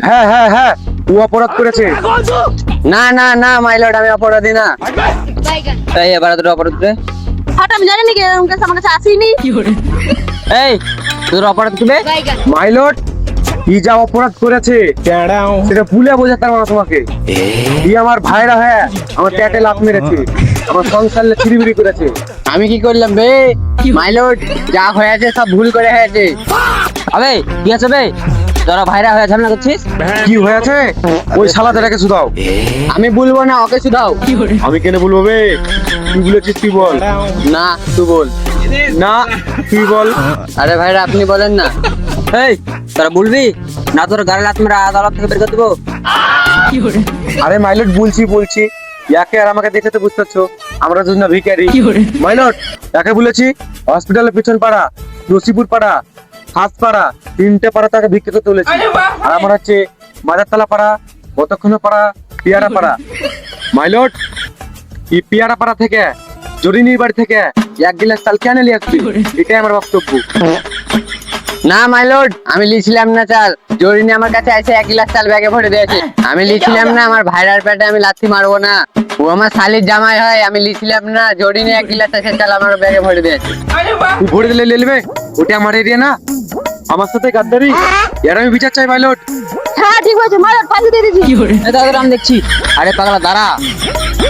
হ্যাঁ হ্যাঁ হ্যাঁ, ও অপরাধ করেছে। না না না মাই লর্ড, আমি অপরাধী না। এই এবার তোর অপরাধ রে। হট, আমি জানি নাকি এরকম কেস আমার কাছে আসেনি। এই তোর অপরাধ কি বে? মাই লর্ড, ই যা অপরাধ করেছে সেটা ভুলে বোঝাতে পারবো না তোমাকে। ই আমার ভাইরা হ্যাঁ আমার পেটে লাফ মেরেছে, আমার সংসারে চিরিবিরি করেছে। আমি কি করলাম বে? মাই লর্ড, যা হয়েছে সব ভুল করে হয়েছে। আবে কি আছে বে, তোরা ভাইরা হয়ে ঝামেলা করছিস? কি হয়েছে? ওই শালাটাকে শুধাও। আমি বলবো না, ওকে শুধাও। আমি কেন বলবো বে? তুই বলেছিস তুই বল। না তুই বল। না তুই বল। আরে ভাইরা আপনি বলেন না। এই তোরা বলবি না? তোর গাড়ি লাত মেরে আদালত থেকে বের করে দেবো। আরে মাইলট বলছি ইয়াকে আর আমাকে দেখে তো বুঝতে পারছো আমরা দুজন না ভিখারি। মাইলট ইয়াকে বলেছি হসপিটালের পিছন পাড়া, নসিপুর পাড়া, হাত পাড়া, তিনটে পাড়া তাকে ভিক্ষা করতে বলেছি। আর আমার হচ্ছে মাজারতলা পাড়া, কতক্ষণ পাড়া, পিয়ারা পাড়া। মাইলট এই পিয়ারা পাড়া থেকে জরিনির বাড়ি থেকে এক গিলাস চাল কেন নিয়ে আসবি, এটাই আমার বক্তব্য। না মাই লর্ড, আমি লিছিলাম না চাল। জরিনি আমার কাছে এসে 1 গ্লাস চাল ব্যাগে ভরে দিয়েছে। আমি লিছিলাম না, আমার ভাইরার পেটে আমি লাথি মারবো না। ও আমার শালির জামাই হয়, আমি লিছিলাম না। জরিনি 1 গ্লাস এসে চাল আমার ব্যাগে ভরে দিয়েছে। তুই ভরে দিলে নেবে, ওটা আমার এরিয়া না। আমার সাথে গাদ্দারি, এর আমি বিচার চাই মাইলট। হ্যাঁ ঠিক আছে, মার ফাঁসি দিয়ে দিয়েছি। এই দাদা আমি দেখছি। আরে পাগলা দাঁড়া,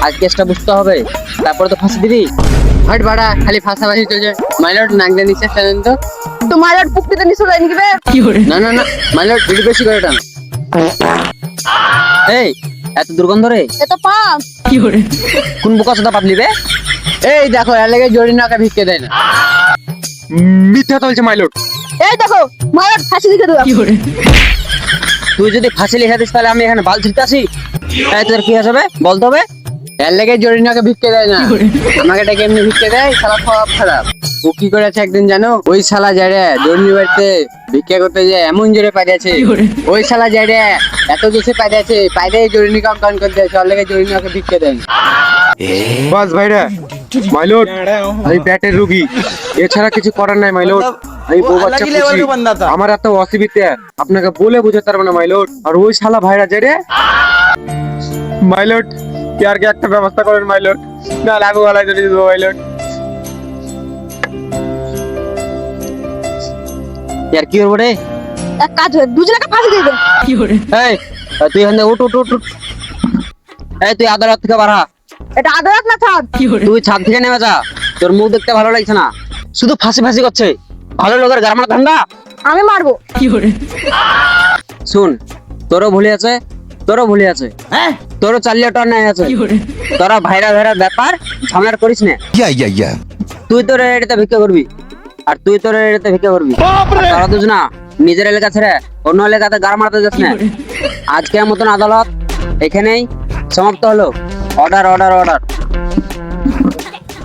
আজ কেসটা বুঝতে হবে, তারপরে তো ফাঁসি দিবি। হট বাড়া, খালি ফাঁসাফাঁসি চলছে। মাই লর্ড নাক দিয়ে নিঃশ্বাস টানেন তো। তো মায়ের পুক্তিতে নিশ্চয় যায়নি কি বে? না না না মাই লর্ড, একটু বেশি করে টান। এই এত দুর্গন্ধ রে, এ তো পাপ। কোন বোকা চোদা পাবলি বে? এই দেখো এর লেগে জরিনাকে ভিক্ষে দেয় না। মিথ্যা চলছে মাইলট। এই দেখো মায়ের ফাঁসি দিয়ে দেবো। তুই যদি ফাঁসি লিখে দিস তাহলে আমি এখানে বাল ছিটতে আসি? এই তোর কি হবে বলতে হবে? এর লেগে জরিনাকে ভিক্ষে দেয় না, আমাকে ডেকে এমনি ভিক্ষে দেয়। শালা সব খারাপ। ও কি করেছে একদিন জানো? ওই শালা যারে জরিনি বাড়িতে ভিক্ষা করতে যায় এমন জোরে পাইছে। ওই শালা যারে এত জোরে পাইছে, পাইলে জরিনি কাম করে দিয়েছে। ওর লেগে জরিনাকে ভিক্ষে দেয় না। বাস ভাইরা মাইলট, আমি পেটের রোগী, এছাড়া কিছু করার নাই মাইলট। আমি বউ বাচ্চা খুশি, আমার এত অসুবিধা আপনাকে বলে বোঝাতে পারবো না মাইলট। আর ওই শালা ভাইরা যে রে মাইলট, আর কি একটা ব্যবস্থা করেন মাইলট, না লাগু গলায় ধরে দিব মাইলট। আর কি করবো রে? এক কাজ হয়, দুজনকে ফাঁসি দিয়ে দে। এই তুই এখান থেকে উঠ উঠ উঠ উঠ। এই তুই আদালত থেকে বাড়া। এটা আদালত না ছাদ। তুই ছাদ থেকে নেমে যা, তোর মুখ দেখতে ভালো লাগছে না, শুধু ফাঁসি ফাঁসি করছে। ভালো লোকের গারমার ধান্দা। আমি মারবো। শুন, তোরও ভুলে আছে, তোরও ভুলে আছে, তোরও চালিয়ে টন নাই আছে। তোরা ভাইরা ভাইরা ব্যাপার ঝামেলা করিস না। তুই তোর এরিয়াতে ভিক্ষা করবি, আর তুই তোর এরিয়াতে ভিক্ষা করবি। তোরা দুজ না নিজের এলাকা ছেড়ে অন্য এলাকাতে গার মারতে যাস না। আজকের মতন আদালত এখানেই সমাপ্ত হলো। Order order order.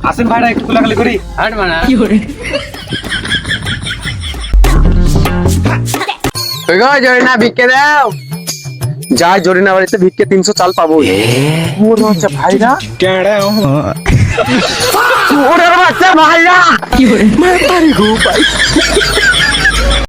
আসেন ভাইরা একটু কোলাকুলি করি। হাট মানা জরিনা ভিক্ষে দাও। যাই জরিনা বাড়িতে ভিক্ষে 300 চাল পাবো। ওরে বাচ্চা ভাইরা, ওরে বাচ্চা ভাইরা, কি করে মার পারি গো ভাই।